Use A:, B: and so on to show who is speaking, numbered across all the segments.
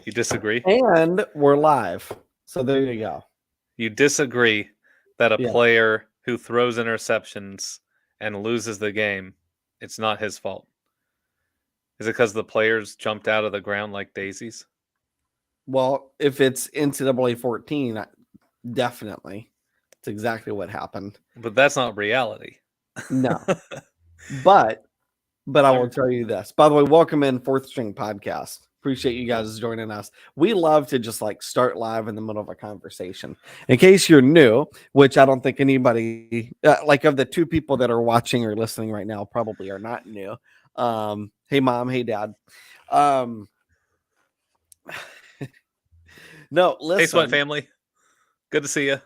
A: You disagree?
B: And we're live. So there you go.
A: You disagree that a
B: Yeah.
A: player who throws interceptions and loses the game, it's not his fault. Is it because the players jumped out of the ground like daisies?
B: Well, if it's NCAA 14, definitely. It's exactly what happened.
A: But that's not reality.
B: No. But I will
A: I'm-
B: tell you this. By the way, welcome in Fourth String Podcast. Appreciate you guys joining us. We love to just like start live in the middle of a conversation. In case you're new, which I don't think anybody, like of the two people that are watching or listening right now, probably are not new. Hey, mom. Hey, dad. Um, no,
A: Hey, Sweat
B: listen.
A: family. Good to see you.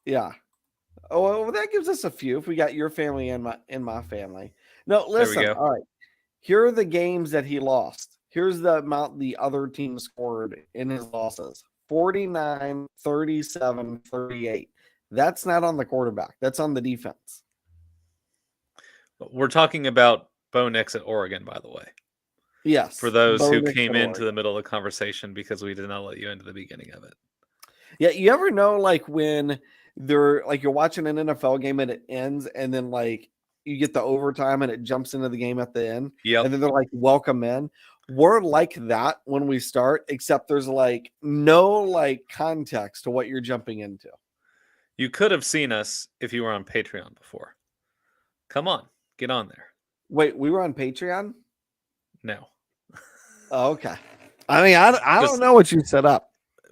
B: Yeah. Oh, well, that gives us a few. If we got your family and my family. No,
A: There we
B: listen.
A: go.
B: All right. Here are the games that he lost. Here's the amount the other team scored in his losses. 49, 37, 38. That's not on the quarterback. That's on the defense.
A: We're talking about Bo Nix at Oregon, by the way.
B: Yes.
A: For those
B: Bo
A: who
B: Nix
A: came
B: at
A: into the
B: Oregon.
A: middle of the conversation because we did not let you into the beginning of it.
B: Yeah, you ever know like when they're like you're watching an NFL game and it ends and then like you get the overtime and it jumps into the game at the end
A: Yep.
B: and then they're like welcome in. We're like that when we start, except there's like no like context to what you're jumping into.
A: You could have seen us if you were on Patreon before. Come on, get on there.
B: Wait, we were on Patreon?
A: No.
B: Oh, okay. I mean, I
A: Just
B: don't know what you set up.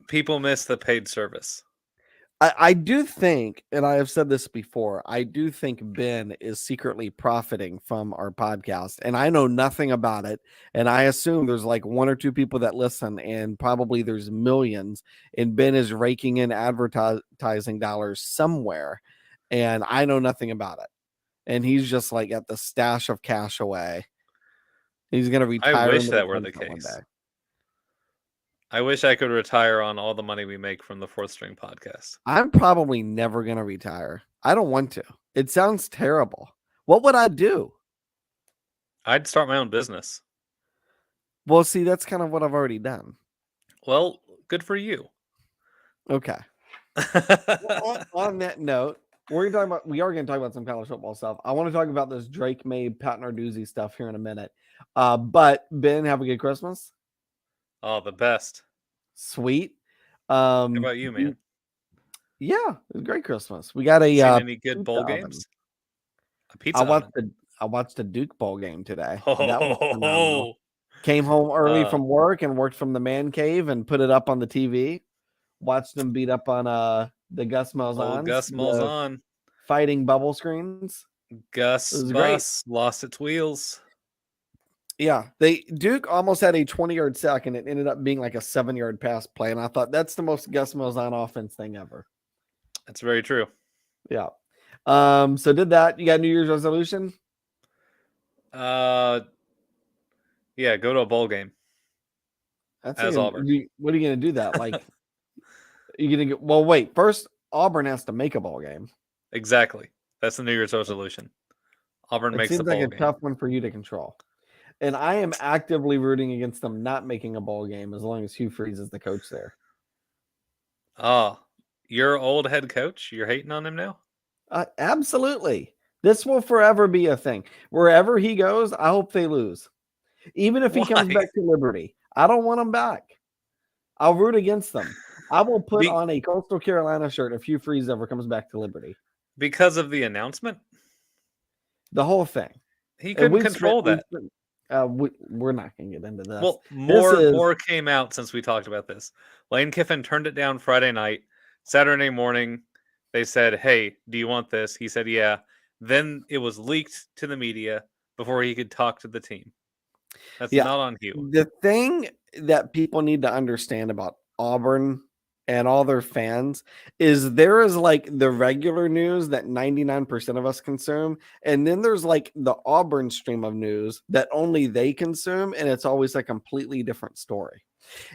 A: people miss the paid service.
B: I do think, and I have said this before, I do think Ben is secretly profiting from our podcast, and I know nothing about it. And I assume there's like one or two people that listen, and probably there's millions. And Ben is raking in advertising dollars somewhere, and I know nothing about it. And he's just like got the stash of cash away. He's gonna
A: I
B: retire
A: wish
B: into
A: that were the
B: retirement one
A: case.
B: day.
A: I wish I could retire on all the money we make from the Fourth String podcast.
B: I'm probably never going to retire. I don't want to. It sounds terrible. What would I do?
A: I'd start my own business.
B: Well, see, that's kind of what I've already done.
A: Well, good for you.
B: Okay. On that note, we are going to talk about some college football stuff. I want to talk about this Drake May, Pat Narduzzi stuff here in a minute. But Ben, have a good Christmas.
A: Oh, the best.
B: Sweet.
A: How about you, man?
B: Yeah, it was a great Christmas. We got a
A: Seen any good bowl
B: oven.
A: games? A pizza oven.
B: I watched the Duke bowl game today.
A: Oh,
B: That was phenomenal. Came home early from work and worked from the man cave and put it up on the TV. Watched them beat up on the Gus Malzahn.
A: Gus Malzahn.
B: Fighting bubble screens.
A: Gus Bus lost its wheels.
B: Yeah, Duke almost had a 20-yard sack and it ended up being like a 7-yard pass play. And I thought that's the most Gus Malzahn offense thing ever.
A: That's very true.
B: Yeah. So did that. You got New Year's resolution?
A: Yeah, go to a bowl game.
B: As Auburn. What are you going to do that? Like, you're going to get, well, wait, first Auburn has to make a bowl game.
A: Exactly. That's the New Year's resolution. Auburn makes the bowl game.
B: Seems like a tough one for you to control. And I am actively rooting against them not making a bowl game as long as Hugh Freeze is the coach there.
A: Oh, your old head coach? You're hating on him now?
B: Absolutely. This will forever be a thing. Wherever he goes, I hope they lose. Even if he comes back to Liberty, I don't want him back. I'll root against them. I will put on a Coastal Carolina shirt if Hugh Freeze ever comes back to Liberty.
A: Because of the announcement?
B: The whole thing.
A: He couldn't control that.
B: We're not going to get into this.
A: Well, more came out since we talked about this. Lane Kiffin turned it down Friday night. Saturday morning, they said, hey, do you want this? He said, yeah. Then it was leaked to the media before he could talk to the team. That's not on Hugh.
B: The thing that people need to understand about Auburn and all their fans is there is like the regular news that 99% of us consume, and then there's like the Auburn stream of news that only they consume, and it's always a completely different story.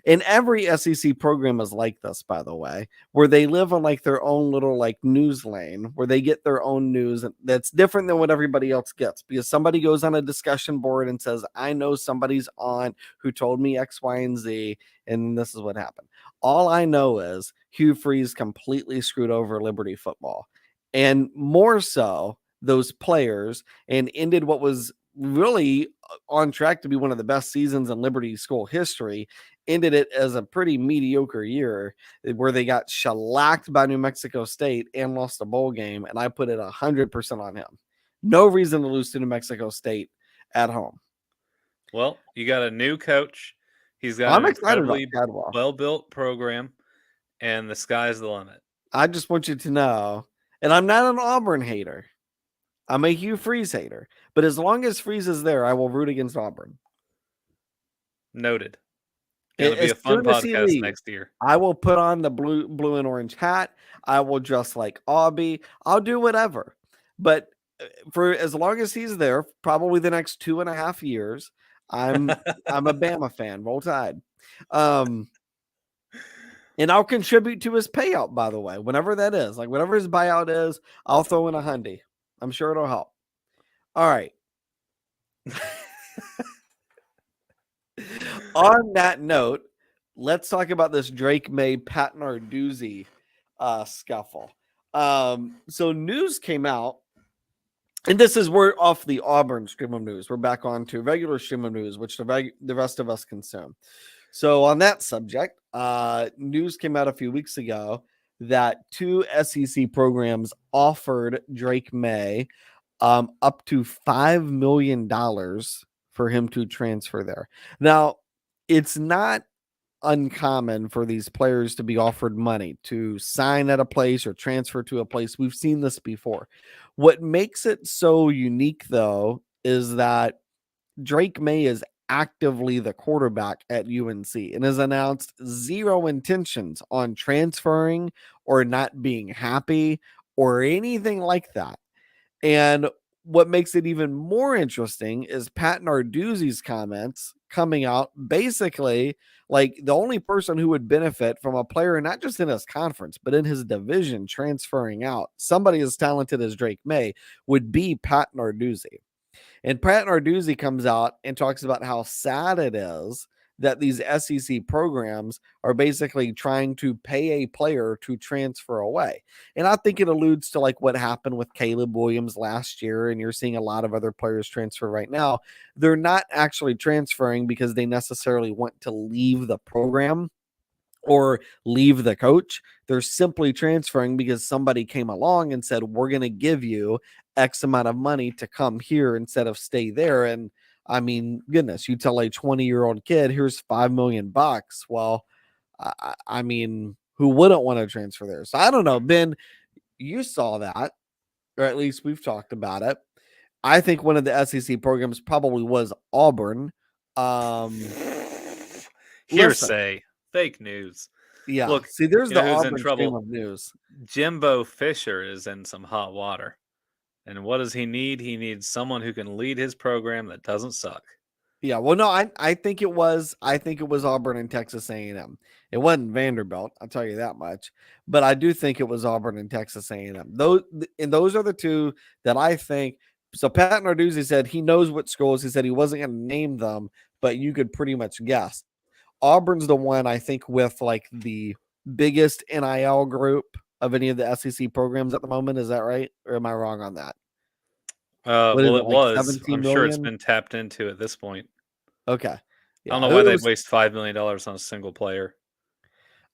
B: And every SEC program is like this, by the way, where they live on like their own little like news lane where they get their own news that's different than what everybody else gets, because somebody goes on a discussion board and says, I know somebody's aunt who told me X, Y, and Z, and this is what happened. All I know is Hugh Freeze completely screwed over Liberty football, and more so those players, and ended what was really on track to be one of the best seasons in Liberty school history, ended it as a pretty mediocre year where they got shellacked by New Mexico State and lost a bowl game. And I put it 100% on him. No reason to lose to New Mexico State at home.
A: Well, you got a new coach. He's got
B: I'm
A: an
B: excited about
A: incredibly
B: Cadwell.
A: well-built program, and the sky's the limit.
B: I just want you to know, and I'm not an Auburn hater. I'm a Hugh Freeze hater. But as long as Freeze is there, I will root against Auburn.
A: Noted. It'll be
B: As
A: a fun
B: soon as he
A: podcast
B: leaves,
A: next year.
B: I will put on the blue and orange hat. I will dress like Aubie. I'll do whatever. But for as long as he's there, probably the next 2.5 years, I'm a Bama fan. Roll Tide. And I'll contribute to his payout, by the way, whenever that is. Like whatever his buyout is, I'll throw in a hundy. I'm sure it'll help. All right. On that note, let's talk about this Drake May Pat Narduzzi scuffle. So news came out, and this is we're off the Auburn stream of news. We're back on to regular stream of news, which the rest of us consume. So on that subject, news came out a few weeks ago that 2 SEC programs offered Drake May up to $5 million for him to transfer there. Now, it's not uncommon for these players to be offered money to sign at a place or transfer to a place. We've seen this before. What makes it so unique, though, is that Drake May is actively the quarterback at UNC and has announced zero intentions on transferring or not being happy or anything like that. And what makes it even more interesting is Pat Narduzzi's comments coming out basically like the only person who would benefit from a player, not just in his conference, but in his division transferring out, somebody as talented as Drake May, would be Pat Narduzzi. And Pat Narduzzi comes out and talks about how sad it is that these SEC programs are basically trying to pay a player to transfer away. And I think it alludes to like what happened with Caleb Williams last year, and you're seeing a lot of other players transfer right now. They're not actually transferring because they necessarily want to leave the program or leave the coach. They're simply transferring because somebody came along and said, we're going to give you X amount of money to come here instead of stay there. And I mean, goodness, you tell a 20-year-old kid, here's $5 million. Well, I mean, who wouldn't want to transfer there? So I don't know, Ben, you saw that, or at least we've talked about it. I think one of the SEC programs probably was Auburn.
A: Hearsay, fake news.
B: Yeah.
A: Look,
B: see, there's the
A: who's in
B: Auburn stream
A: trouble?
B: of news.
A: Jimbo Fisher is in some hot water. And what does he need? He needs someone who can lead his program that doesn't suck.
B: Yeah, well, no, I think it was Auburn and Texas A&M. It wasn't Vanderbilt, I'll tell you that much. But I do think it was Auburn and Texas A&M. Those are the two that I think. So Pat Narduzzi said he knows what schools. He said he wasn't going to name them, but you could pretty much guess. Auburn's the one I think with like the biggest NIL group of any of the SEC programs at the moment. Is that right? Or am I wrong on that?
A: Well, it
B: like
A: was.
B: 17
A: I'm sure it's
B: million?
A: been tapped into at this point.
B: Okay.
A: I don't know why they'd waste $5 million on a single player.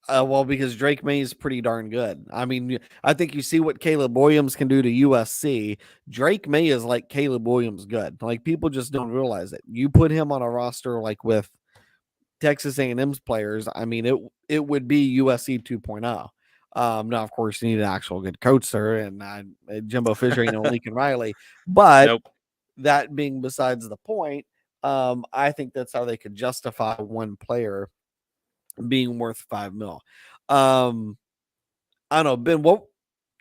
B: Well, because Drake May is pretty darn good. I mean, I think you see what Caleb Williams can do to USC. Drake May is like Caleb Williams good. Like people just don't realize it. You put him on a roster like with Texas A&M's players. I mean, it would be USC 2.0. Now, of course, you need an actual good coach there, and Jimbo Fisher ain't no Lincoln Riley. But
A: Nope.
B: that being besides the point, I think that's how they could justify one player being worth $5 million. I don't know, Ben, what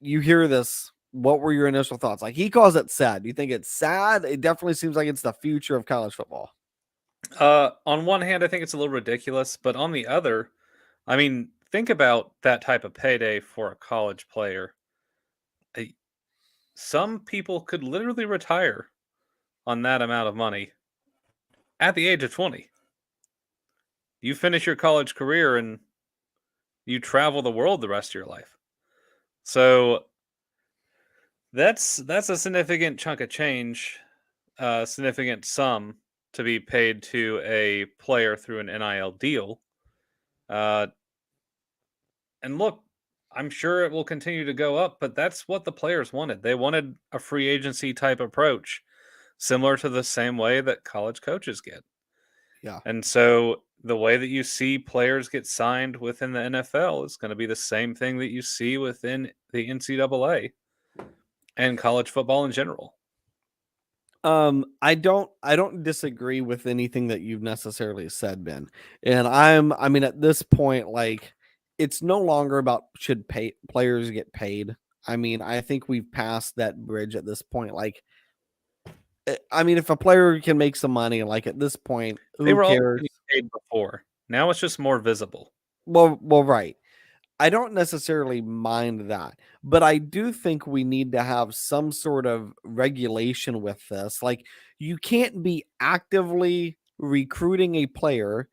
B: you hear this, what were your initial thoughts? Like, he calls it sad. Do you think it's sad? It definitely seems like it's the future of college football.
A: On one hand, I think it's a little ridiculous, but on the other, I mean, think about that type of payday for a college player. Uh, Some people could literally retire on that amount of money at the age of 20. You finish your college career and you travel the world the rest of your life. So that's a significant chunk of change, significant sum to be paid to a player through an NIL deal. Uh, and look, I'm sure it will continue to go up, but that's what the players wanted. They wanted a free agency type approach, similar to the same way that college coaches get.
B: Yeah.
A: And so the way that you see players get signed within the NFL is going to be the same thing that you see within the NCAA and college football in general.
B: I don't disagree with anything that you've necessarily said, Ben. And I mean, at this point, like, it's no longer about should pay players get paid. I mean, I think we've passed that bridge at this point. Like, I mean, if a player can make some money, like at this point,
A: They
B: who
A: were all
B: cares?
A: getting paid before. Now it's just more visible.
B: Well, right. I don't necessarily mind that, but I do think we need to have some sort of regulation with this. Like, you can't be actively recruiting a player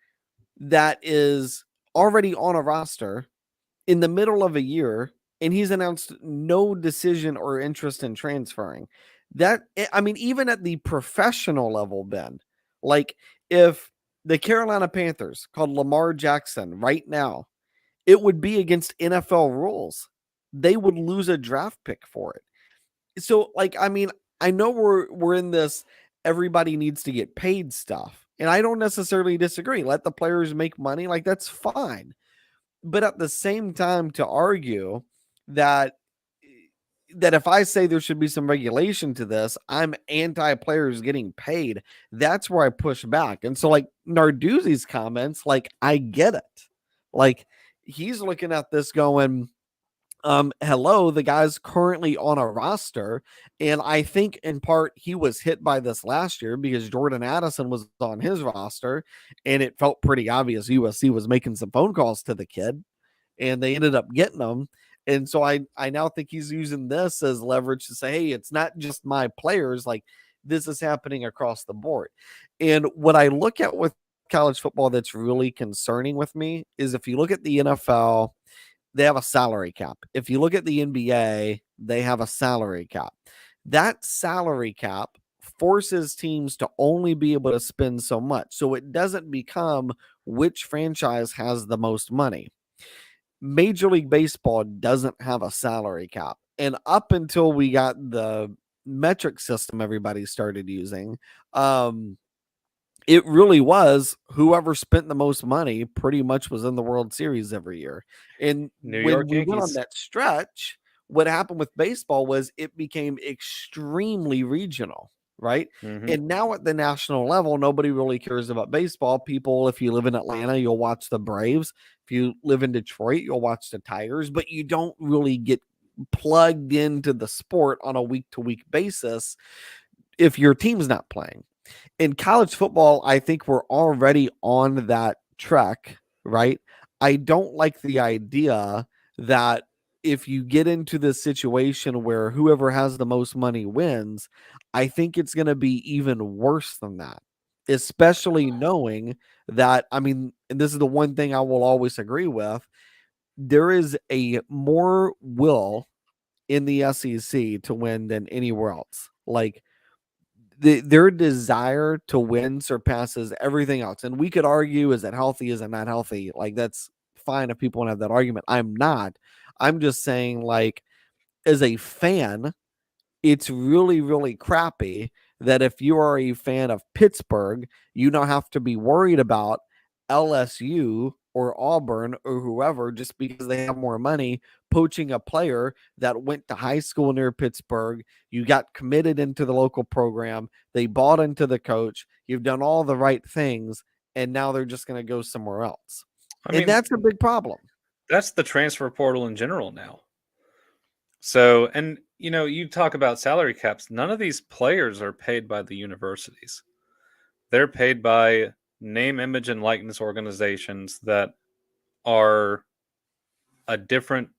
B: that is already on a roster in the middle of a year and he's announced no decision or interest in transferring. I mean, even at the professional level, Ben, like, if the Carolina Panthers called Lamar Jackson right now, it would be against NFL rules. They would lose a draft pick for it. So, like, I mean, I know we're in this everybody needs to get paid stuff. And I don't necessarily disagree. Let the players make money, like, that's fine. But at the same time, to argue that if I say there should be some regulation to this, I'm anti players getting paid. That's where I push back. And so, like, Narduzzi's comments, like, I get it. Like, he's looking at this going, hello, the guy's currently on a roster. And I think in part he was hit by this last year because Jordan Addison was on his roster and it felt pretty obvious USC was making some phone calls to the kid and they ended up getting him. And so I now think he's using this as leverage to say, hey, it's not just my players. Like, this is happening across the board. And what I look at with college football that's really concerning with me is if you look at the NFL, they have a salary cap. If you look at the NBA, they have a salary cap. That salary cap forces teams to only be able to spend so much. So it doesn't become which franchise has the most money. Major League Baseball doesn't have a salary cap. And up until we got the metric system everybody started using, it really was whoever spent the most money pretty much was in the World Series every year. And
A: New
B: when
A: York
B: we went on
A: Yankees.
B: that stretch, what happened with baseball was it became extremely regional, right?
A: Mhm.
B: And now at the national level, nobody really cares about baseball. People, if you live in Atlanta, you'll watch the Braves. If you live in Detroit, you'll watch the Tigers, but you don't really get plugged into the sport on a week to week basis if your team's not playing. In college football, I think we're already on that track, right? I don't like the idea that if you get into this situation where whoever has the most money wins, I think it's going to be even worse than that, especially knowing that, I mean, and this is the one thing I will always agree with, there is a more will in the SEC to win than anywhere else. Like, their desire to win surpasses everything else. And we could argue, is it healthy? Is it not healthy? Like, that's fine if people want to have that argument. I'm not. I'm just saying, like, as a fan, it's really, really crappy that if you are a fan of Pittsburgh, you don't have to be worried about LSU or Auburn or whoever just because they have more money poaching a player that went to high school near Pittsburgh. You got committed into the local program. They bought into the coach. You've done all the right things. And now they're just going to go somewhere else.
A: I
B: And
A: mean,
B: that's a big problem.
A: that's the transfer portal in general now. So, and you talk about salary caps. None of these players are paid by the universities. They're paid by name, image, and likeness organizations that are a different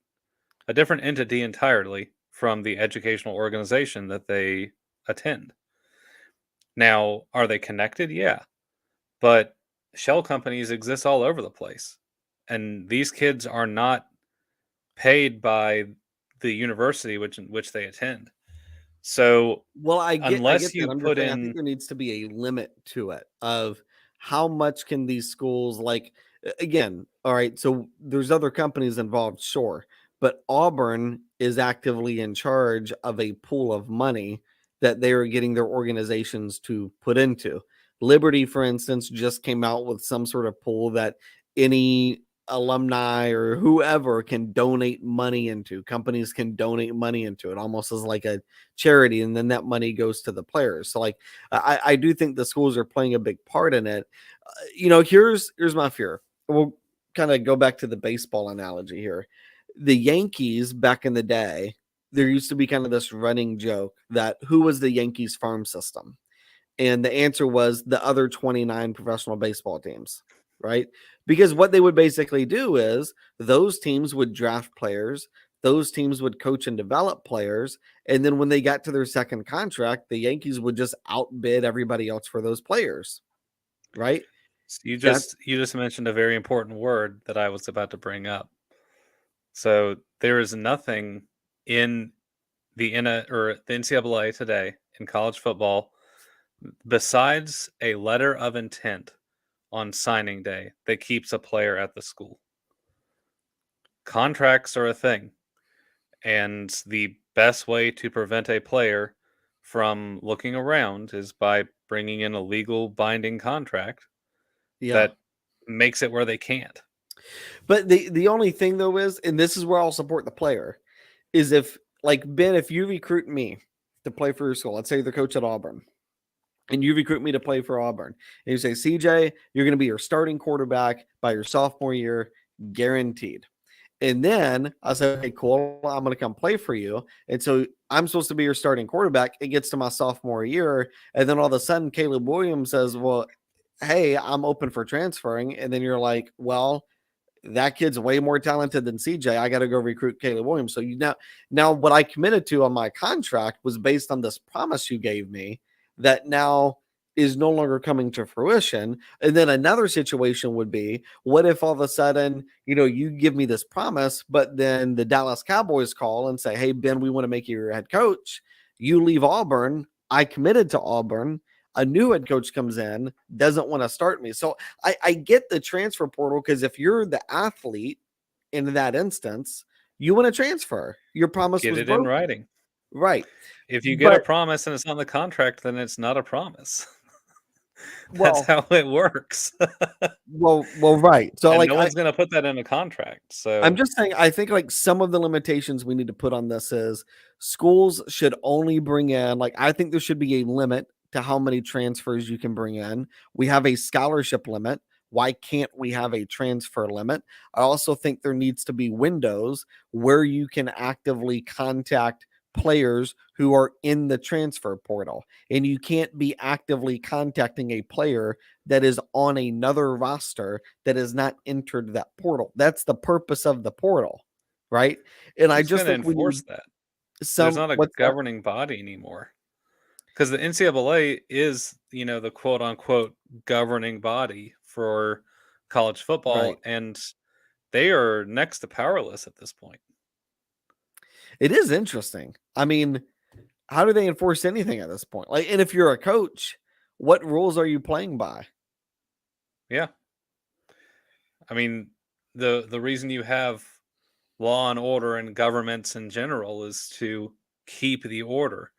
A: entity entirely from the educational organization that they attend. Now, are they connected? Yeah. But shell companies exist all over the place. And these kids are not paid by the university which they attend. So
B: Well, I
A: unless
B: get that.
A: you
B: I'm just
A: put
B: saying I think
A: in,
B: there needs to be a limit to it of how much can these schools like again, all right, so there's other companies involved, sure, but Auburn is actively in charge of a pool of money that they are getting their organizations to put into. Liberty, for instance, just came out with some sort of pool that any alumni or whoever can donate money into. Companies can donate money into it almost as like a charity, and then that money goes to the players. So like I do think the schools are playing a big part in it. Here's my fear. We'll kind of go back to the baseball analogy here. The Yankees back in the day, there used to be kind of this running joke that who was the Yankees farm system? And the answer was the other 29 professional baseball teams, right? Because what they would basically do is those teams would draft players, those teams would coach and develop players, and then when they got to their second contract, the Yankees would just outbid everybody else for those players, right?
A: you
B: That
A: just mentioned a very important word that I was about to bring up. So there is nothing in the NCAA today in college football besides a letter of intent on signing day that keeps a player at the school. Contracts are a thing, and the best way to prevent a player from looking around is by bringing in a legal binding contract
B: yeah.
A: that makes it where they can't.
B: But the only thing though is, and this is where I'll support the player, is if like Ben, if you recruit me to play for your school, let's say you're the coach at Auburn, and you recruit me to play for Auburn, and you say, CJ, you're going to be your starting quarterback by your sophomore year, guaranteed. And then I said, okay, cool. I'm going to come play for you. And so I'm supposed to be your starting quarterback. It gets to my sophomore year. And then all of a sudden, Caleb Williams says, well, hey, I'm open for transferring. And then you're like, well, that kid's way more talented than CJ. I got to go recruit Caleb Williams. So now what I committed to on my contract was based on this promise you gave me that now is no longer coming to fruition. And then another situation would be, what if all of a sudden, you give me this promise, but then the Dallas Cowboys call and say, hey, Ben, we want to make you your head coach. You leave Auburn. I committed to Auburn. A new head coach comes in, doesn't want to start me. So I get the transfer portal because if you're the athlete in that instance, you want to transfer. Your promise
A: Get
B: was
A: it in
B: broken.
A: writing.
B: Right.
A: If you get a
B: But,
A: promise and it's on the contract, then it's not a promise. That's
B: well,
A: how it works.
B: right. So,
A: And
B: like,
A: no one's going to put that in a contract.
B: I'm
A: So,
B: just saying, I think like some of the limitations we need to put on this is schools should only bring in, like, I think there should be a limit to how many transfers you can bring in. We have a scholarship limit. Why can't we have a transfer limit? I also think there needs to be windows where you can actively contact players who are in the transfer portal. And you can't be actively contacting a player that is on another roster that has not entered that portal. That's the purpose of the portal, right? And I
A: who's
B: just
A: going to
B: think we
A: enforce
B: need
A: that? There's
B: some
A: not a
B: what's that?
A: governing body anymore. Because the NCAA is, the quote unquote governing body for college football,
B: Right.
A: and they are next to powerless at this point.
B: It is interesting. I mean, how do they enforce anything at this point? Like, and if you're a coach, what rules are you playing by?
A: Yeah. I mean, the reason you have law and order and governments in general is to keep the order.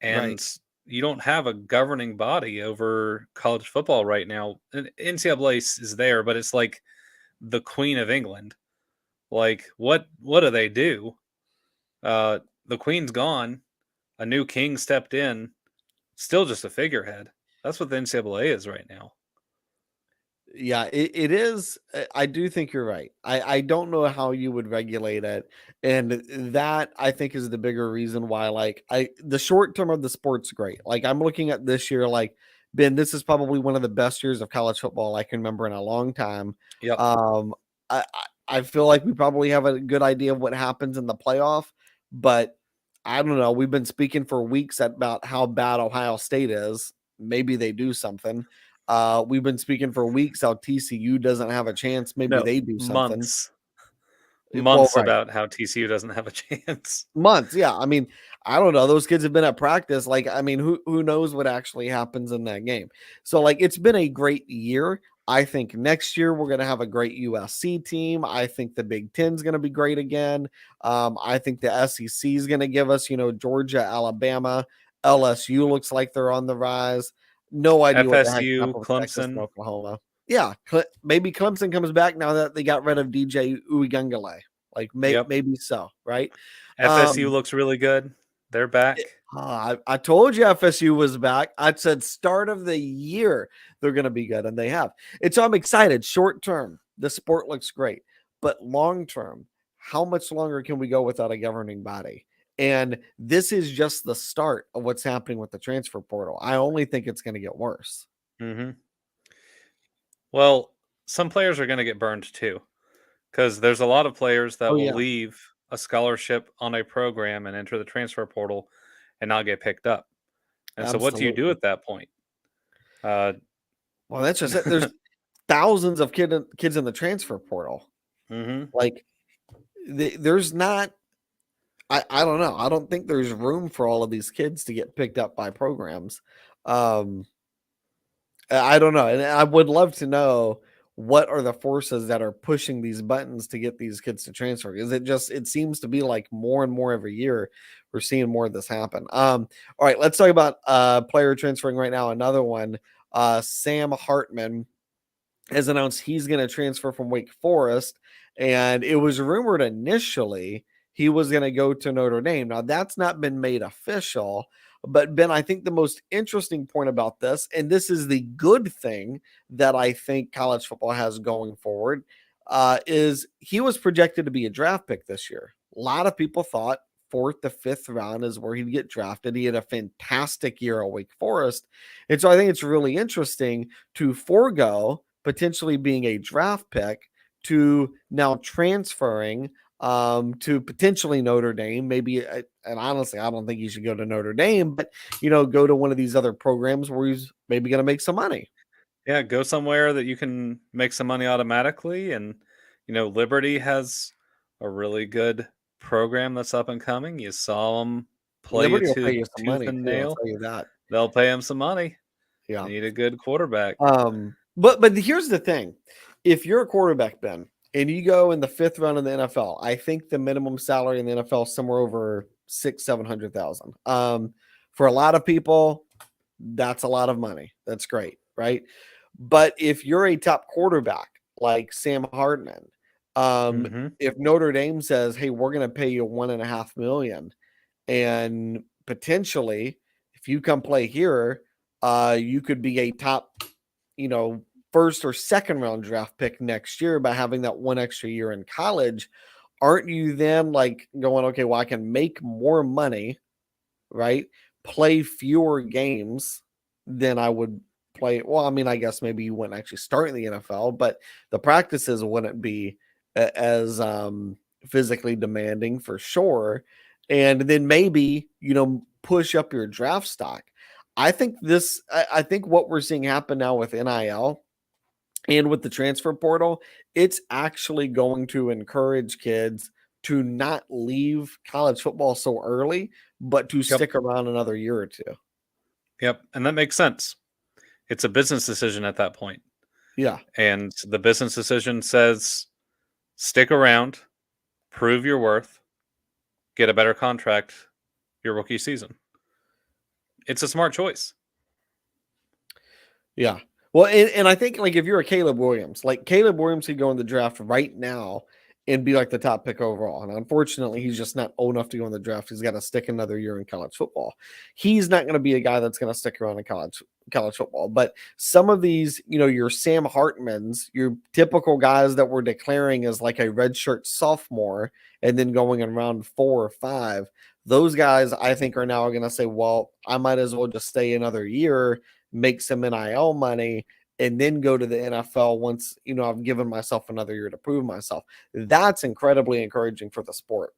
B: Right.
A: And you don't have a governing body over college football right now. And NCAA is there, but it's like the Queen of England. Like, what do they do? The Queen's gone. A new king stepped in. Still just a figurehead. That's what the NCAA is right now.
B: Yeah, it is. I do think you're right. I don't know how you would regulate it. And that I think is the bigger reason why, like, the short term of the sport's great. Like, I'm looking at this year, like, Ben, this is probably one of the best years of college football I can remember in a long time.
A: Yep.
B: Um, I feel like we probably have a good idea of what happens in the playoff, but I don't know. We've been speaking for weeks about how bad Ohio State is. Maybe they do something. We've been speaking for weeks how TCU doesn't have a chance. Maybe
A: No,
B: they do something.
A: months.
B: Well,
A: Months
B: right.
A: about how TCU doesn't have a chance.
B: Months. Yeah. I mean, I don't know. Those kids have been at practice. Like, I mean, who knows what actually happens in that game? So, like, it's been a great year. I think next year we're going to have a great USC team. I think the Big Ten's going to be great again. I think the SEC is going to give us, Georgia, Alabama, LSU looks like they're on the rise. No idea what the heck
A: FSU,
B: happened with Texas and
A: Clemson.
B: Oklahoma. Yeah, maybe Clemson comes back now that they got rid of DJ Uigungale. Like,
A: Yep.
B: maybe so, right?
A: FSU looks really good. They're back.
B: I told you FSU was back. I said start of the year they're going to be good, and they have. And so I'm excited. Short term, the sport looks great, but long term, how much longer can we go without a governing body? And this is just the start of what's happening with the transfer portal. I only think it's going to get worse.
A: Hmm. Well, some players are going to get burned too, because there's a lot of players that
B: Oh
A: will
B: yeah,
A: leave a scholarship on a program and enter the transfer portal and not get picked up. And so, what do you do
B: absolutely.
A: at that point? Uh,
B: Well, that's just it. There's thousands of kids in the transfer portal.
A: hmm
B: Like, there's not. I don't know. I don't think there's room for all of these kids to get picked up by programs. Um, I don't know, and I would love to know what are the forces that are pushing these buttons to get these kids to transfer. Is it seems to be like more and more every year we're seeing more of this happen. All right, let's talk about player transferring right now. Another one, Sam Hartman has announced he's going to transfer from Wake Forest, and it was rumored initially he was going to go to Notre Dame. Now that's not been made official, but Ben, I think the most interesting point about this, and this is the good thing that I think college football has going forward, is he was projected to be a draft pick this year. A lot of people thought fourth to fifth round is where he'd get drafted. He had a fantastic year at Wake Forest. And so I think it's really interesting to forego potentially being a draft pick to now transferring to potentially Notre Dame. Maybe, and honestly, I don't think he should go to Notre Dame, but go to one of these other programs where he's maybe going to make some money.
A: Yeah, go somewhere that you can make some money automatically. And, Liberty has a really good program that's up and coming. You saw them play you
B: Liberty will pay
A: to
B: you some
A: tooth
B: money
A: and
B: too. I'll
A: nail.
B: tell you that.
A: They'll pay him some money.
B: Yeah.
A: They need a good quarterback.
B: But here's the thing: if you're a quarterback, Ben, and you go in the fifth round of the NFL, I think the minimum salary in the NFL is somewhere over 700,000. For a lot of people, that's a lot of money. That's great, right? But if you're a top quarterback like Sam Hartman,
A: Hmm.
B: if Notre Dame says, "Hey, we're going to pay you 1.5 million," and potentially, if you come play here, you could be a top, you know, first or second round draft pick next year by having that one extra year in college. Aren't you then like going, okay, well, I can make more money, right? Play fewer games than I would play. Well, I mean, I guess maybe you wouldn't actually start in the NFL, but the practices wouldn't be as physically demanding for sure. And then maybe, push up your draft stock. I think what we're seeing happen now with NIL and with the transfer portal, it's actually going to encourage kids to not leave college football so early, but to
A: Yep.
B: stick around another year or two.
A: Yep. And that makes sense. It's a business decision at that point.
B: Yeah.
A: And the business decision says stick around, prove your worth, get a better contract your rookie season. It's a smart choice.
B: Yeah. Well, and I think like if you're a Caleb Williams could go in the draft right now and be like the top pick overall. And unfortunately, he's just not old enough to go in the draft. He's got to stick another year in college football. He's not going to be a guy that's going to stick around in college football. But some of these, your Sam Hartmans, your typical guys that we're declaring as like a redshirt sophomore and then going in round 4 or 5, those guys I think are now going to say, well, I might as well just stay another year, make some NIL money, and then go to the NFL once, I've given myself another year to prove myself. That's incredibly encouraging for the sport.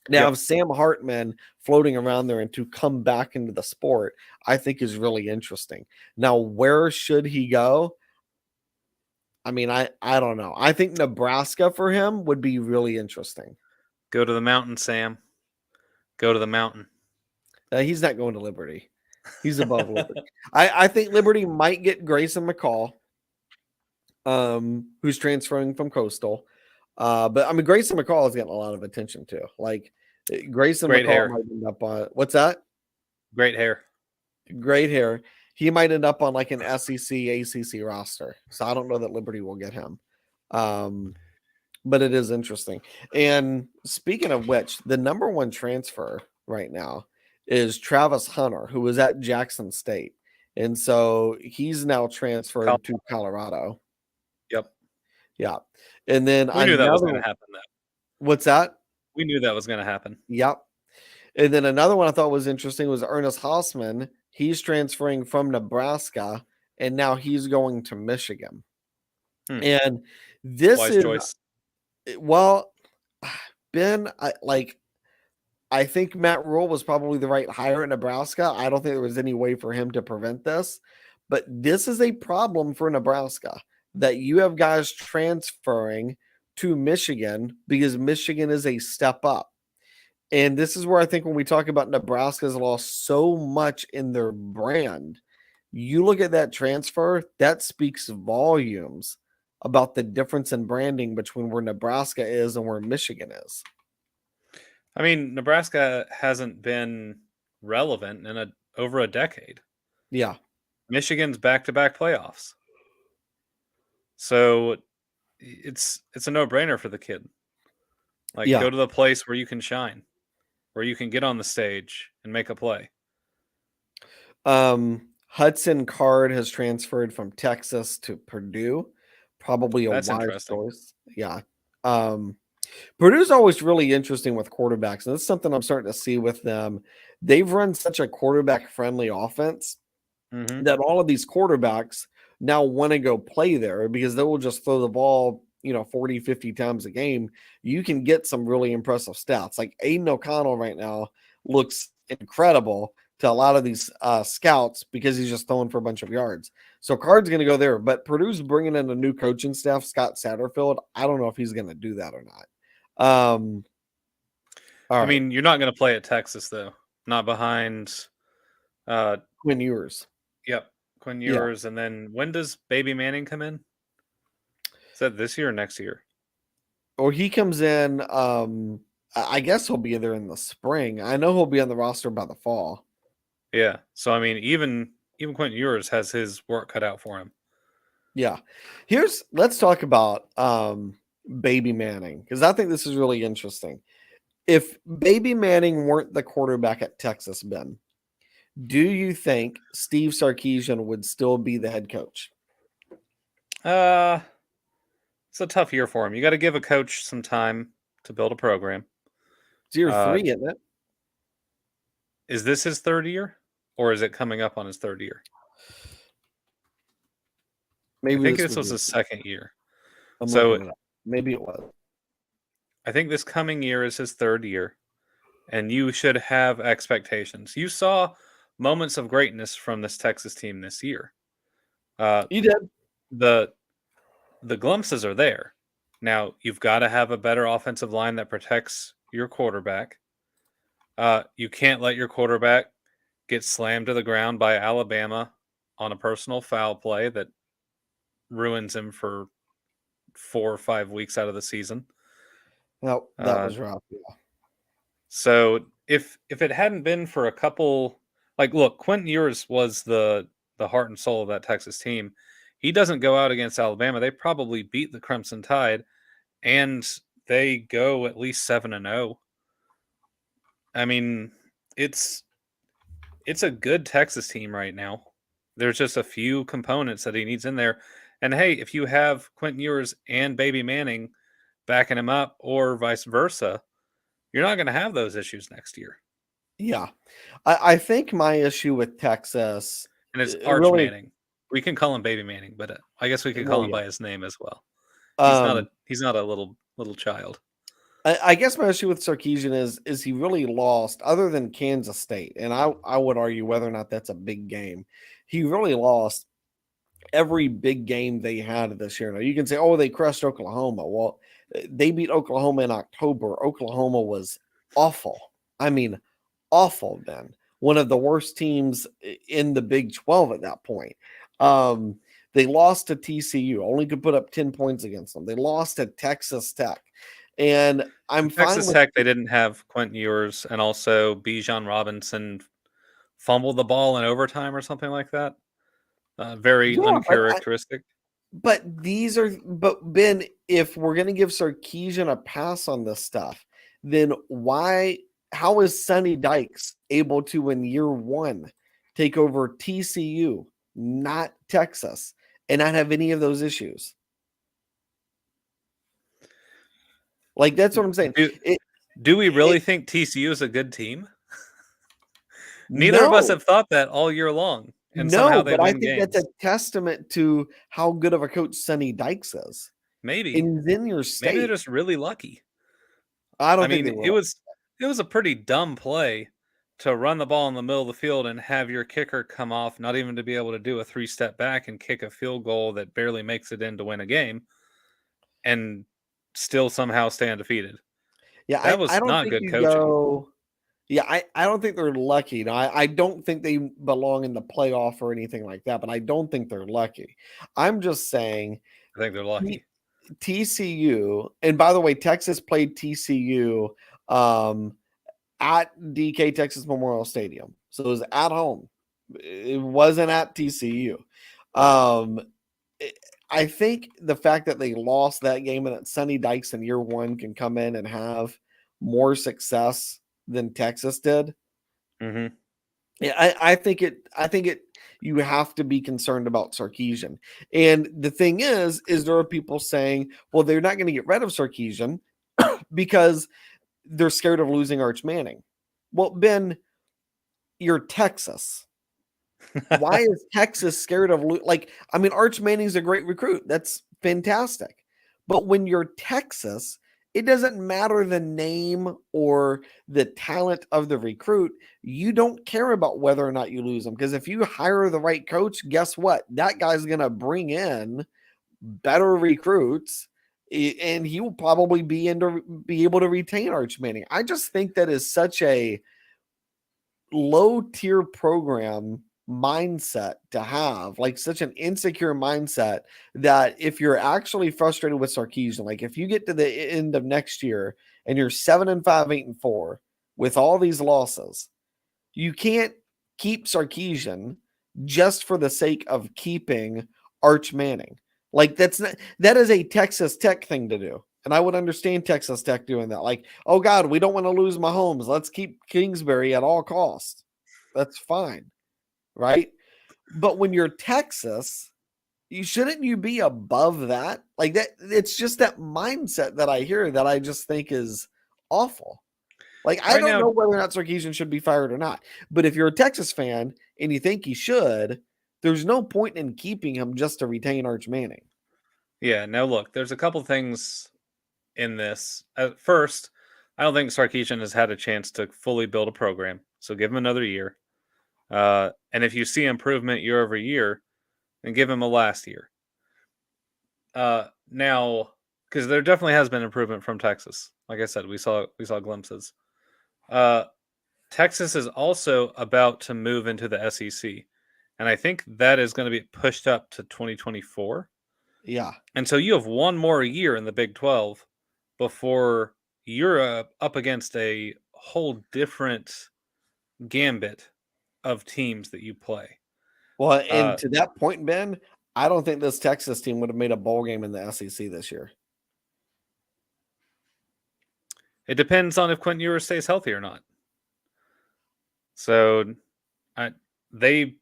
B: Now, if Sam Hartman floating around there and to come back into the sport, I think is really interesting. Now, where should he go? I mean, I don't know. I think Nebraska for him would be really interesting.
A: Go to the mountain, Sam. Go to the mountain.
B: He's not going to Liberty. He's above Liberty. I think Liberty might get Grayson McCall, who's transferring from Coastal. But I mean, Grayson McCall is getting a lot of attention too. Like Grayson
A: Great
B: McCall
A: hair.
B: might end up on what's that?
A: Great hair.
B: Great hair. He might end up on like an SEC, ACC roster. So I don't know that Liberty will get him. But it is interesting. And speaking of which, the number one transfer right now is Travis Hunter, who was at Jackson State. And so he's now transferred to Colorado.
A: Yep.
B: Yeah. And then
A: we knew that was going to happen.
B: What's that?
A: We knew that was going to happen.
B: Yep. And then another one I thought was interesting was Ernest Hausman. He's transferring from Nebraska, and now he's going to Michigan. And this
A: Wise
B: is
A: choice.
B: Well, Ben, I think Matt Rule was probably the right hire at Nebraska. I don't think there was any way for him to prevent this, but this is a problem for Nebraska that you have guys transferring to Michigan because Michigan is a step up. And this is where I think when we talk about Nebraska's lost so much in their brand, you look at that transfer, that speaks volumes about the difference in branding between where Nebraska is and where Michigan is.
A: I mean, Nebraska hasn't been relevant in over a decade.
B: Yeah.
A: Michigan's back-to-back playoffs. So it's a no-brainer for the kid. Go to the place where you can shine, where you can get on the stage and make a play.
B: Hudson Card has transferred from Texas to Purdue. Probably a wise choice. Yeah. Purdue's always really interesting with quarterbacks, and that's something I'm starting to see with them. They've run such a quarterback-friendly offense that all of these quarterbacks now want to go play there because they will just throw the ball, 40, 50 times a game. You can get some really impressive stats. Like Aiden O'Connell right now looks incredible to a lot of these scouts because he's just throwing for a bunch of yards. So Card's going to go there, but Purdue's bringing in a new coaching staff, Scott Satterfield. I don't know if he's going to do that or not.
A: I mean, you're not going to play at Texas though, not behind
B: Quinn Ewers.
A: Yep, Quinn Ewers. Yeah. And then when does Baby Manning come in? Is that this year or next year?
B: Or he comes in, I guess he'll be there in the spring. I know he'll be on the roster by the fall.
A: Yeah. So, I mean, even Quentin Ewers has his work cut out for him.
B: Yeah. Let's talk about Baby Manning, because I think this is really interesting. If Baby Manning weren't the quarterback at Texas, Ben, do you think Steve Sarkisian would still be the head coach?
A: It's a tough year for him. You got to give a coach some time to build a program.
B: It's year 3, isn't it?
A: Is this his third year, or is it coming up on his third year?
B: Maybe
A: I think this was his second year.
B: So maybe it was.
A: I think this coming year is his third year, and you should have expectations. You saw moments of greatness from this Texas team this year.
B: You did.
A: The glimpses are there. Now, you've got to have a better offensive line that protects your quarterback. You can't let your quarterback get slammed to the ground by Alabama on a personal foul play that ruins him for 4 or 5 weeks out of the season.
B: No, that was rough. Yeah.
A: So if it hadn't been for a couple, look, Quentin Ewers was the heart and soul of that Texas team. He doesn't go out against Alabama. They probably beat the Crimson Tide, and they go at least 7-0. I mean, it's a good Texas team right now. There's just a few components that he needs in there. And hey, if you have Quentin Ewers and Baby Manning backing him up, or vice versa, you're not going to have those issues next year.
B: Yeah. I think my issue with Texas
A: And it's Arch
B: really,
A: Manning. We can call him Baby Manning, but I guess we could
B: well,
A: call him
B: yeah.
A: by his name as well. He's not
B: Um,
A: a little child.
B: I guess my issue with Sarkisian is he really lost, other than Kansas State, and I would argue whether or not that's a big game. He really lost every big game they had this year. Now you can say, oh, they crushed Oklahoma. Well, they beat Oklahoma in October. Oklahoma was awful. I mean, awful then. One of the worst teams in the Big 12 at that point. They lost to TCU, only could put up 10 points against them. They lost to Texas Tech. And I'm fine
A: Texas
B: with
A: Tech, they didn't have Quentin Ewers, and also Bijan Robinson fumbled the ball in overtime or something like that. Very
B: yeah,
A: uncharacteristic.
B: but Ben, if we're gonna give Sarkisian a pass on this stuff, then how is Sonny Dykes able to in year one take over TCU, not Texas, and not have any of those issues? Like, that's what I'm saying.
A: Do we really think TCU is a good team? Neither of us
B: No,
A: have thought that all year long, and somehow
B: no,
A: they
B: but I
A: win
B: think
A: games.
B: that's a testament to how good of a coach Sonny Dykes is.
A: Maybe
B: And then your
A: maybe they're
B: state.
A: just really lucky.
B: I
A: I
B: don't think
A: mean,
B: they will.
A: it was a pretty dumb play to run the ball in the middle of the field and have your kicker come off, not even to be able to do a 3-step back and kick a field goal that barely makes it in to win a game, and still somehow stay undefeated.
B: Yeah,
A: That
B: I
A: was
B: don't
A: not
B: think
A: good
B: you
A: coaching.
B: go. Yeah, I don't think they're lucky. No, I don't think they belong in the playoff or anything like that, but I don't think they're lucky. I'm just saying
A: I think they're lucky.
B: TCU, and by the way, Texas played TCU at DK Texas Memorial Stadium. So it was at home. It wasn't at TCU. Um, I think the fact that they lost that game and that Sonny Dykes in year one can come in and have more success than Texas did.
A: Mm-hmm.
B: Yeah, I think it. You have to be concerned about Sarkisian, and the thing is there are people saying, well, they're not going to get rid of Sarkisian because they're scared of losing Arch Manning. Well, Ben, you're Texas. Why is Texas scared of I mean, Arch Manning's a great recruit. That's fantastic. But when you're Texas, it doesn't matter the name or the talent of the recruit. You don't care about whether or not you lose them, because if you hire the right coach, guess what? That guy's going to bring in better recruits, and he will probably be able to retain Arch Manning. I just think that is such a low tier program mindset to have, like such an insecure mindset, that if you're actually frustrated with Sarkisian, like if you get to the end of next year and you're 7-5, 8-4 with all these losses, you can't keep Sarkisian just for the sake of keeping Arch Manning. Like that is a Texas Tech thing to do. And I would understand Texas Tech doing that. Like, oh God, we don't want to lose Mahomes. Let's keep Kingsbury at all costs. That's fine. Right. But when you're Texas, shouldn't you be above that? Like that, it's just that mindset that I hear that I just think is awful. Like, I
A: Right
B: don't
A: now,
B: know whether or not Sarkisian should be fired or not. But if you're a Texas fan and you think he should, there's no point in keeping him just to retain Arch Manning.
A: yeah. Now look, there's a couple things in this. At first, I don't think Sarkisian has had a chance to fully build a program, so give him another year. And if you see improvement year over year, then give him a last year. Now, because there definitely has been improvement from Texas. Like I said, we saw glimpses. Texas is also about to move into the SEC, and I think that is going to be pushed up to 2024.
B: Yeah.
A: And so you have one more year in the Big 12 before you're up against a whole different gambit of teams that you play.
B: Well, and
A: Uh,
B: to that point, Ben, I don't think this Texas team would have made a bowl game in the SEC this year.
A: It depends on if Quentin Ewers stays healthy or not. So they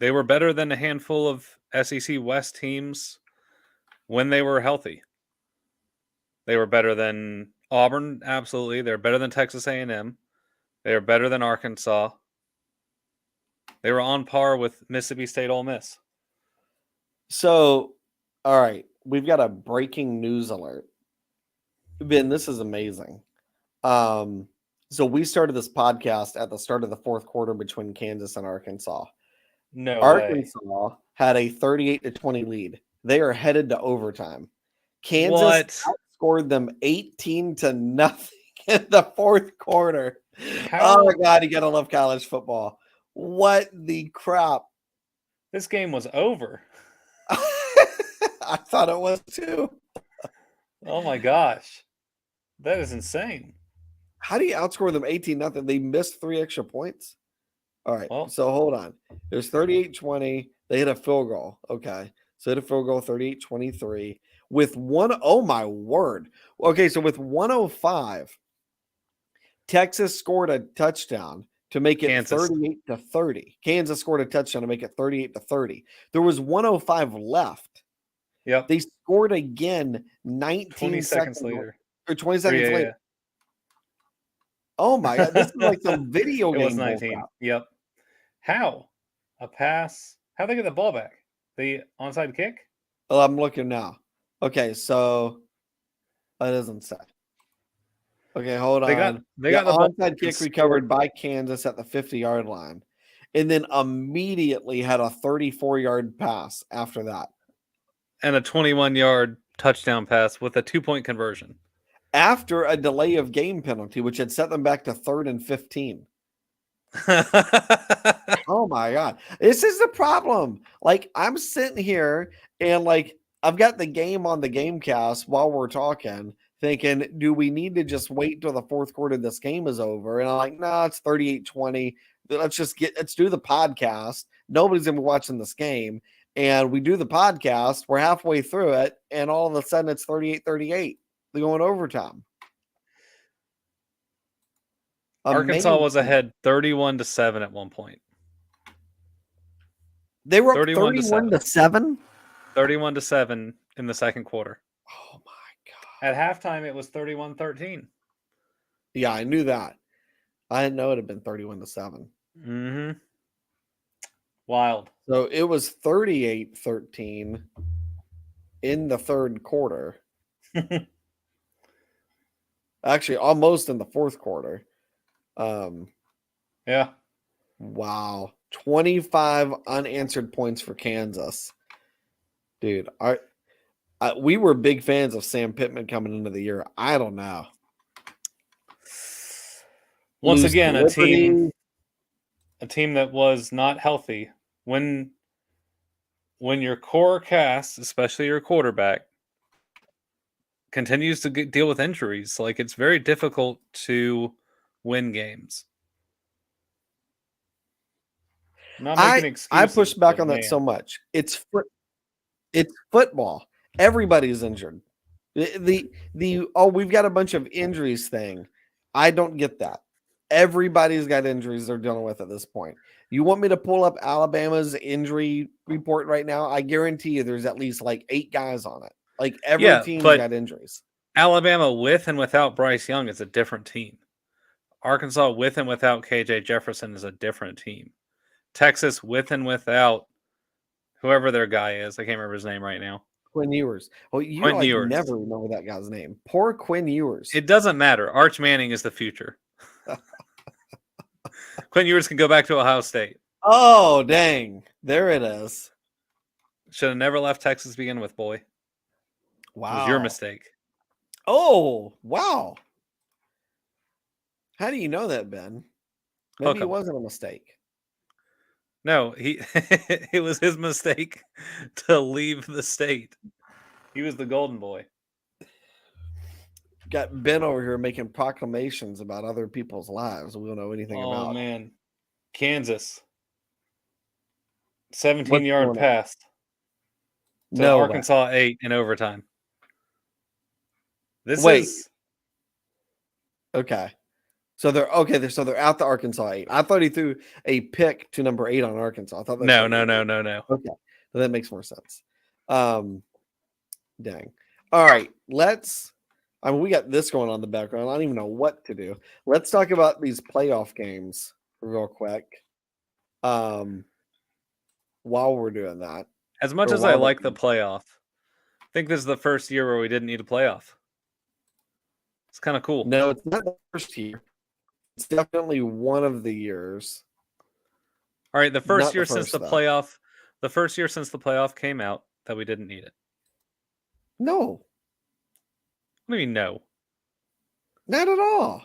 A: were better than a handful of SEC West teams when they were healthy. They were better than Auburn, absolutely. They're better than Texas A&M. They are better than Arkansas. They were on par with Mississippi State Ole Miss.
B: So, all right, we've got a breaking news alert. Ben, this is amazing. So we started this podcast at the start of the fourth quarter between Kansas and Arkansas.
A: No
B: Arkansas
A: way.
B: had a 38-20 lead. They are headed to overtime. Kansas
A: What?
B: outscored them 18-0 in the fourth quarter.
A: How?
B: Oh my God, you gotta love college football. What the crap?
A: This game was over.
B: I thought it was too.
A: Oh my gosh. That is insane.
B: How do you outscore them 18-0? They missed 3 extra points. All right.
A: Well,
B: So hold on. It was 38-20. They hit a field goal. Okay. So hit a field goal 38-23 with oh my word. Okay, so with 105, Texas scored a touchdown to make it
A: Kansas.
B: 38-30. Kansas scored a touchdown to make it 38-30. There was 105 left.
A: Yep.
B: They scored again 19
A: 20 seconds later.
B: Or 20 seconds
A: Yeah,
B: later.
A: yeah.
B: Oh my God. This is like some video
A: It
B: game.
A: was 19. Yep. How? A pass? How'd they get the ball back? The onside kick?
B: Oh, I'm looking now. Okay, so that doesn't say. Okay, hold on.
A: They got the ball
B: onside kick recovered by Kansas at the 50-yard line, and then immediately had a 34-yard pass after that.
A: And a 21-yard touchdown pass with a 2-point conversion.
B: After a delay of game penalty, which had set them back to 3rd and 15. Oh my God. This is the problem. Like, I'm sitting here and like I've got the game on the Gamecast while we're talking, thinking, do we need to just wait till the fourth quarter this game is over? And I'm like, no, it's 38-20. Let's do the podcast. Nobody's gonna be watching this game. And we do the podcast, we're halfway through it, and all of a sudden it's 38-38. They go in overtime.
A: Arkansas was ahead 31-7 at one point.
B: They were up 31-7?
A: 31-7 in the second quarter.
B: Oh my God.
A: At halftime, it was 31-13.
B: Yeah, I knew that. I didn't know it had been 31-7.
A: Mm-hmm. Wild.
B: So it was 38-13 in the third quarter. Actually, almost in the fourth quarter.
A: Yeah.
B: Wow. 25 unanswered points for Kansas. Dude, we were big fans of Sam Pittman coming into the year. I don't know.
A: Once again, a team that was not healthy. When your core cast, especially your quarterback, continues to deal with injuries, like it's very difficult to win games. Not making excuses.
B: I push back on that so much. It's football. Everybody's injured. We've got a bunch of injuries thing. I don't get that. Everybody's got injuries they're dealing with at this point. You want me to pull up Alabama's injury report right now? I guarantee you there's at least like 8 guys on it. Like every team's got injuries.
A: Alabama with and without Bryce Young is a different team. Arkansas with and without KJ Jefferson is a different team. Texas with and without whoever their guy is. I can't remember his name right now.
B: Quinn Ewers. Oh, you
A: Ewers.
B: Never remember that guy's name. Poor Quinn Ewers.
A: It doesn't matter. Arch Manning is the future. Quinn Ewers can go back to Ohio State.
B: Oh, dang. There it is.
A: Should have never left Texas to begin with, boy.
B: Wow.
A: It was your mistake.
B: Oh, wow. How do you know that, Ben? Maybe it wasn't a mistake.
A: No, it was his mistake to leave the state. He was the golden boy.
B: Got Ben over here making proclamations about other people's lives we don't know anything about.
A: Oh, man. Kansas. 17-yard pass. To Arkansas 8 in overtime. This is
B: Okay. So they're out the Arkansas 8. I thought he threw a pick to number 8 on Arkansas. I thought that's
A: No.
B: Okay. So that makes more sense. Dang. All right. We got this going on in the background. I don't even know what to do. Let's talk about these playoff games real quick. While we're doing that.
A: As much
B: Or
A: as I
B: while
A: like the playoff, I think this is the first year where we didn't need a playoff. It's kind of cool.
B: No, it's not the first year. It's definitely one of the years.
A: All right, the
B: Not
A: first
B: the
A: year since
B: first,
A: the
B: though.
A: playoff, the first year since the playoff came out that we didn't need it.
B: No,
A: What do you mean no?
B: not at all.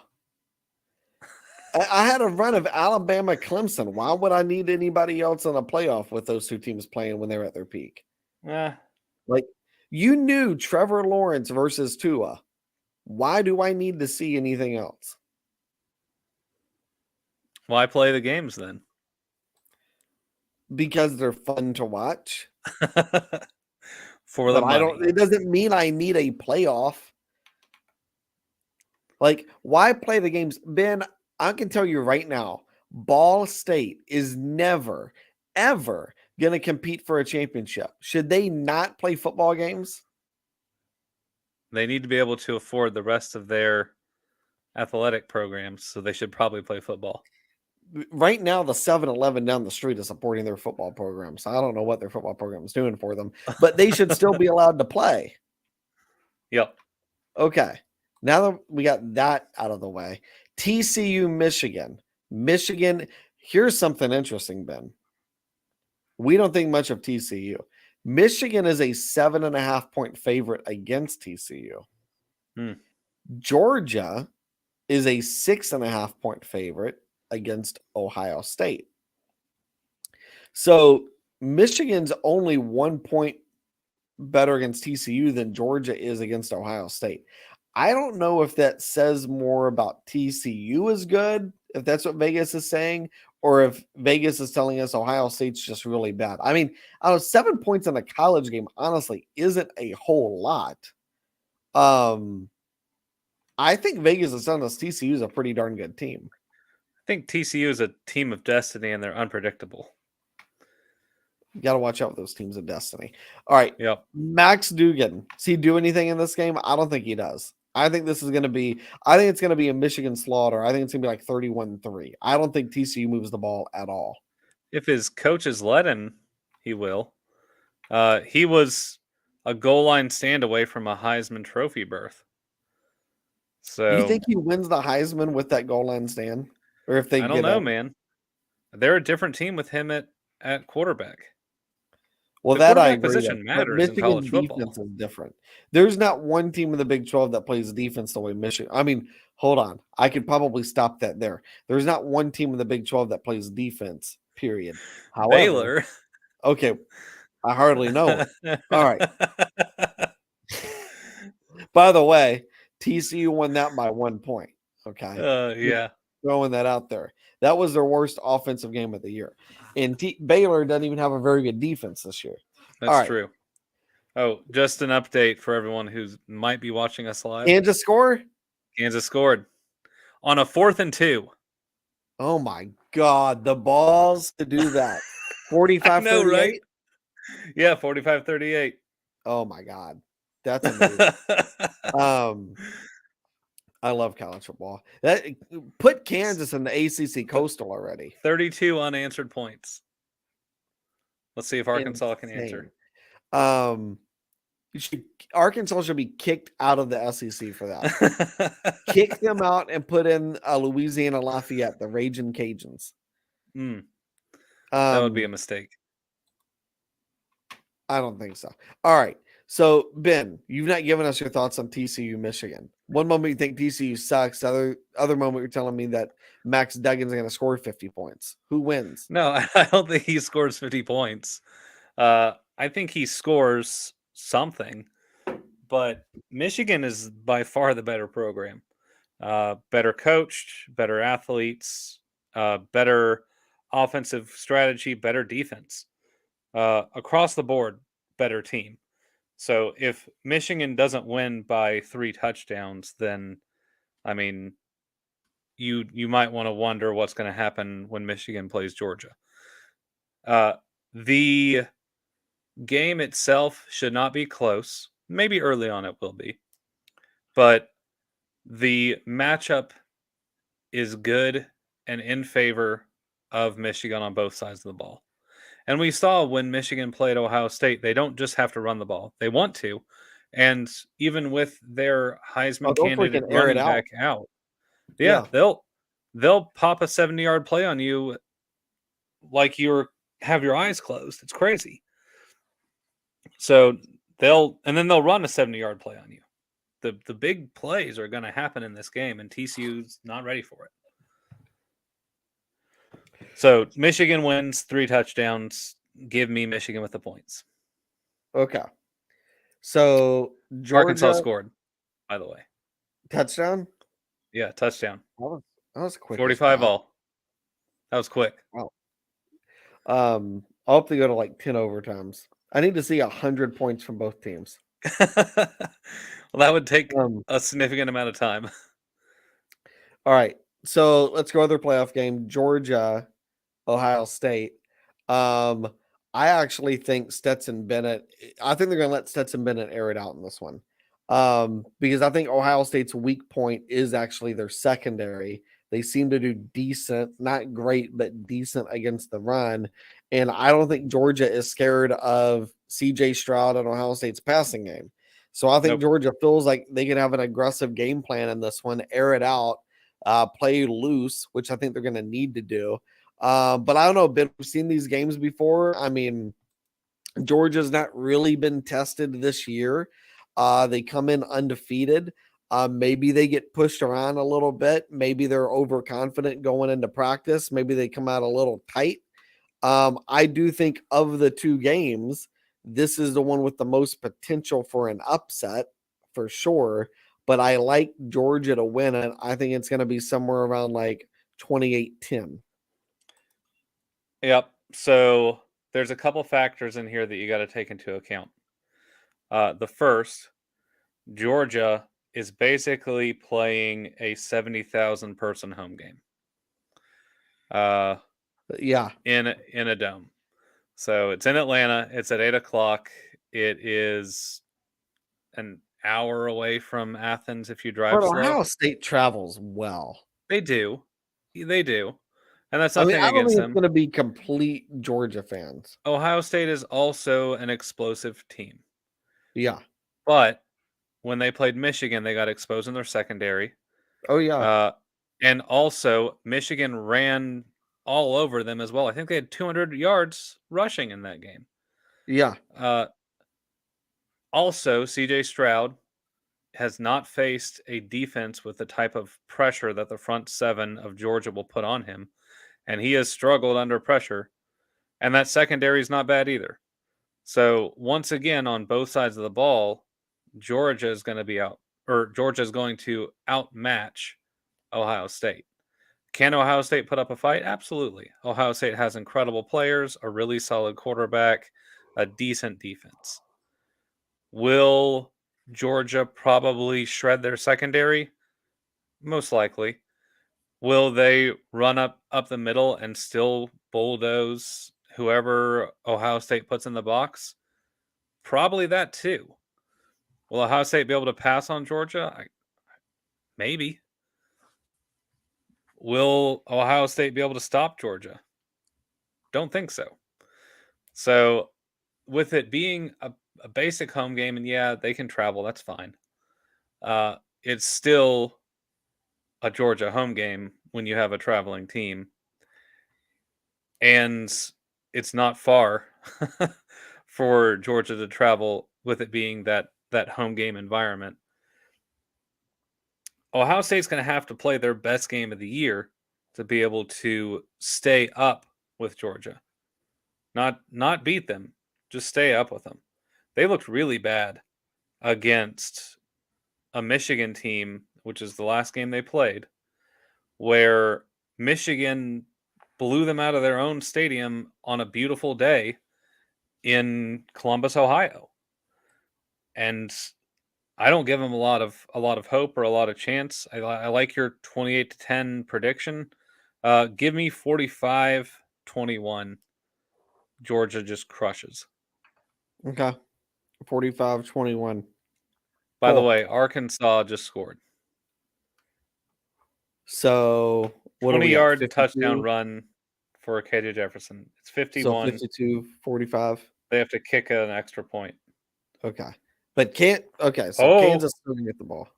B: I had a run of Alabama Clemson. Why would I need anybody else in a playoff with those two teams playing when they're at their peak? Like, you knew Trevor Lawrence versus Tua. Why do I need to see anything else?
A: Why play the games then?
B: Because they're fun to watch.
A: For the
B: But
A: money.
B: it doesn't mean I need a playoff. Like, why play the games? Ben, I can tell you right now, Ball State is never, ever going to compete for a championship. Should they not play football games?
A: They need to be able to afford the rest of their athletic programs, so they should probably play football.
B: Right now, the 7-Eleven down the street is supporting their football program. So I don't know what their football program is doing for them, but they should still be allowed to play.
A: Yep.
B: Okay. Now that we got that out of the way, TCU, Michigan. Michigan, here's something interesting, Ben. We don't think much of TCU. Michigan is a 7.5-point favorite against TCU. Georgia is a 6.5-point favorite against Ohio State. So Michigan's only 1 point better against TCU than Georgia is against Ohio State. I don't know if that says more about TCU is good, if that's what Vegas is saying, or if Vegas is telling us Ohio State's just really bad. I mean, 7 points in a college game, honestly, isn't a whole lot. I think Vegas is telling us TCU is a pretty darn good team.
A: I think TCU is a team of destiny, and they're unpredictable.
B: You got to watch out with those teams of destiny. All right.
A: Yep.
B: Max Duggan. Does he do anything in this game? I don't think he does. I think it's going to be a Michigan slaughter. I think it's going to be like 31-3. I don't think TCU moves the ball at all.
A: If his coaches let him, he will. He was a goal line stand away from a Heisman Trophy berth. So
B: you think he wins the Heisman with that goal line stand? Or if they
A: I don't know, man. They're a different team with him at quarterback.
B: Well,
A: the
B: that I
A: quarterback
B: agree.
A: position matters in college football.
B: Defense is different. There's not one team in the Big 12 that plays defense the way Michigan. I mean, hold on. I could probably stop that there. There's not one team in the Big 12 that plays defense, period. However,
A: Baylor.
B: Okay. I hardly know it. All right. By the way, TCU won that by 1 point. Okay.
A: Yeah.
B: Throwing that out there. That was their worst offensive game of the year. And Baylor doesn't even have a very good defense this year.
A: That's true. Oh, just an update for everyone who might be watching us live.
B: Kansas score?
A: Kansas scored on a 4th and 2.
B: Oh my God, the balls to do that. 45
A: I know,
B: 38?
A: right? Yeah, 45-38.
B: Oh my God. That's amazing. I love college football. That put Kansas in the ACC Coastal already.
A: 32 unanswered points. Let's see if Arkansas can answer.
B: Arkansas should be kicked out of the SEC for that. Kick them out and put in Louisiana Lafayette, the Raging Cajuns.
A: That would be a mistake.
B: I don't think so. All right. So, Ben, you've not given us your thoughts on TCU, Michigan. One moment you think TCU sucks. Other moment you're telling me that Max Duggan's going to score 50 points. Who wins?
A: No, I don't think he scores 50 points. I think he scores something. But Michigan is by far the better program. Better coached, better athletes, better offensive strategy, better defense. Across the board, better team. So if Michigan doesn't win by 3 touchdowns, then, I mean, you might want to wonder what's going to happen when Michigan plays Georgia. The game itself should not be close. Maybe early on it will be, but the matchup is good and in favor of Michigan on both sides of the ball. And we saw when Michigan played Ohio State, they don't just have to run the ball; they want to. And even with their Heisman
B: they'll
A: candidate
B: freaking air it
A: running
B: out.
A: back out,
B: Yeah.
A: they'll pop a 70-yard play on you like have your eyes closed. It's crazy. So they'll run a 70-yard play on you. The big plays are going to happen in this game, and TCU's not ready for it. So Michigan wins 3 touchdowns. Give me Michigan with the points.
B: Okay. So
A: Arkansas
B: Georgia
A: scored, by the way.
B: touchdown.
A: Yeah, touchdown.
B: That was quick.
A: 45 all. That was quick.
B: Wow. I'll have to go to like 10 overtimes. I need to see 100 points from both teams.
A: Well, that would take a significant amount of time.
B: All right. So let's go to their playoff game. Georgia, Ohio State. I actually think Stetson Bennett. I think they're going to let Stetson Bennett air it out in this one, because I think Ohio State's weak point is actually their secondary. They seem to do decent, not great, but decent against the run. And I don't think Georgia is scared of CJ Stroud and Ohio State's passing game. So I think Georgia feels like they can have an aggressive game plan in this one, air it out, play loose, which I think they're going to need to do. But I don't know, Ben, we've seen these games before. I mean, Georgia's not really been tested this year. They come in undefeated. Maybe they get pushed around a little bit. Maybe they're overconfident going into practice. Maybe they come out a little tight. I do think of the 2 games, this is the one with the most potential for an upset for sure. But I like Georgia to win it. I think it's going to be somewhere around like 28-10.
A: Yep. So there's a couple factors in here that you got to take into account. The first, Georgia is basically playing a 70,000 person home game.
B: Yeah.
A: In a dome. So it's in Atlanta. It's at 8:00. It is an hour away from Athens if you drive slow.
B: Ohio State travels well.
A: They do. And that's
B: I
A: nothing
B: mean, I don't
A: against
B: think
A: them.
B: it's going to be complete Georgia fans.
A: Ohio State is also an explosive team.
B: Yeah.
A: But when they played Michigan, they got exposed in their secondary.
B: Oh, yeah.
A: And also, Michigan ran all over them as well. I think they had 200 yards rushing in that game.
B: Yeah.
A: Also, CJ Stroud has not faced a defense with the type of pressure that the front 7 of Georgia will put on him. And he has struggled under pressure. And that secondary is not bad either. So once again, on both sides of the ball, Georgia is going to outmatch Ohio State. Can Ohio State put up a fight? Absolutely. Ohio State has incredible players, a really solid quarterback, a decent defense. Will Georgia probably shred their secondary? Most likely. Will they run up the middle and still bulldoze whoever Ohio State puts in the box? Probably that too. Will Ohio State be able to pass on Georgia? Maybe. Will Ohio State be able to stop Georgia? Don't think so. So, with it being a basic home game, and yeah, they can travel, that's fine. It's still a Georgia home game when you have a traveling team. And it's not far for Georgia to travel with it being that home game environment. Ohio State's going to have to play their best game of the year to be able to stay up with Georgia. Not beat them, just stay up with them. They looked really bad against a Michigan team, which is the last game they played, where Michigan blew them out of their own stadium on a beautiful day in Columbus, Ohio. And I don't give them a lot of hope or a lot of chance. I like your 28-10 prediction. Give me 45-21. Georgia just crushes.
B: Okay. 45-21.
A: By the
B: Cool.
A: way, Arkansas just scored.
B: So what are we at?
A: 20-yard
B: 52?
A: touchdown run for KJ Jefferson. It's 51.
B: So 52-45.
A: They have to kick an extra point.
B: Okay. But so
A: Oh.
B: Kansas still can get the ball.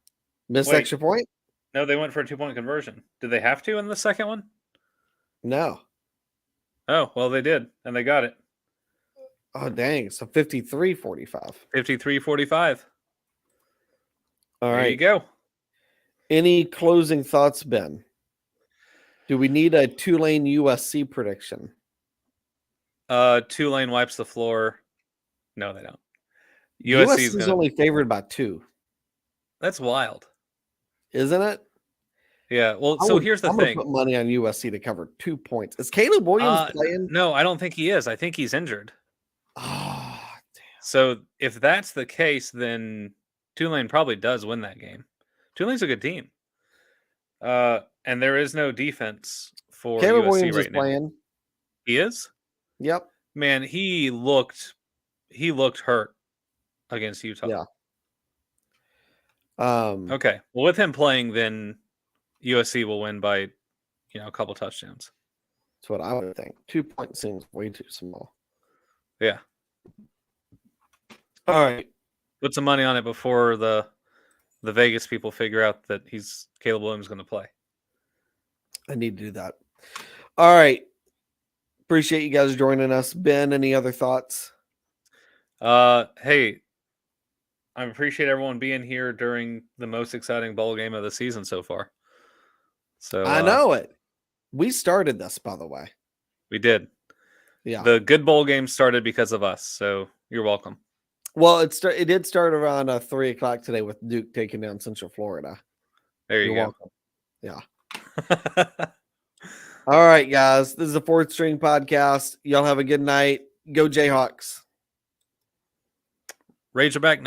B: Missed
A: Wait.
B: extra point?
A: No, they went for a 2-point conversion. Did they have to in the second one?
B: No.
A: Oh, well, they did, and they got it.
B: Oh, dang. So 53-45.
A: 53-45.
B: All
A: There
B: right.
A: you go.
B: Any closing thoughts, Ben? Do we need a Tulane USC prediction?
A: Tulane wipes the floor. No, they don't. USC
B: is only favored by 2.
A: That's wild,
B: isn't it?
A: Yeah. Well, here's the
B: I'm
A: thing.
B: Put money on USC to cover 2 points. Is Caleb Williams playing?
A: No, I don't think he is. I think he's injured.
B: Oh, damn.
A: So if that's the case, then Tulane probably does win that game. Tulane's a good team. And there is no defense for
B: Caleb
A: USC
B: Williams
A: right
B: is
A: now.
B: playing.
A: He is?
B: Yep.
A: Man, he looked hurt against Utah.
B: Yeah.
A: Okay. Well, with him playing, then USC will win by, a couple touchdowns.
B: That's what I would think. 2 points seems way too small.
A: Yeah.
B: All right.
A: Put some money on it before the Vegas people figure out that Caleb Williams going to play.
B: I need to do that. All right. Appreciate you guys joining us. Ben, any other thoughts?
A: Hey, I appreciate everyone being here during the most exciting bowl game of the season so far. So
B: I know it. We started this, by the way.
A: We did.
B: Yeah.
A: The good bowl game started because of us, so you're welcome.
B: Well, it did start around 3:00 today with Duke taking down Central Florida.
A: There you go.
B: Welcome. Yeah. All right, guys. This is the Fourth String Podcast. Y'all have a good night. Go Jayhawks.
A: Razorback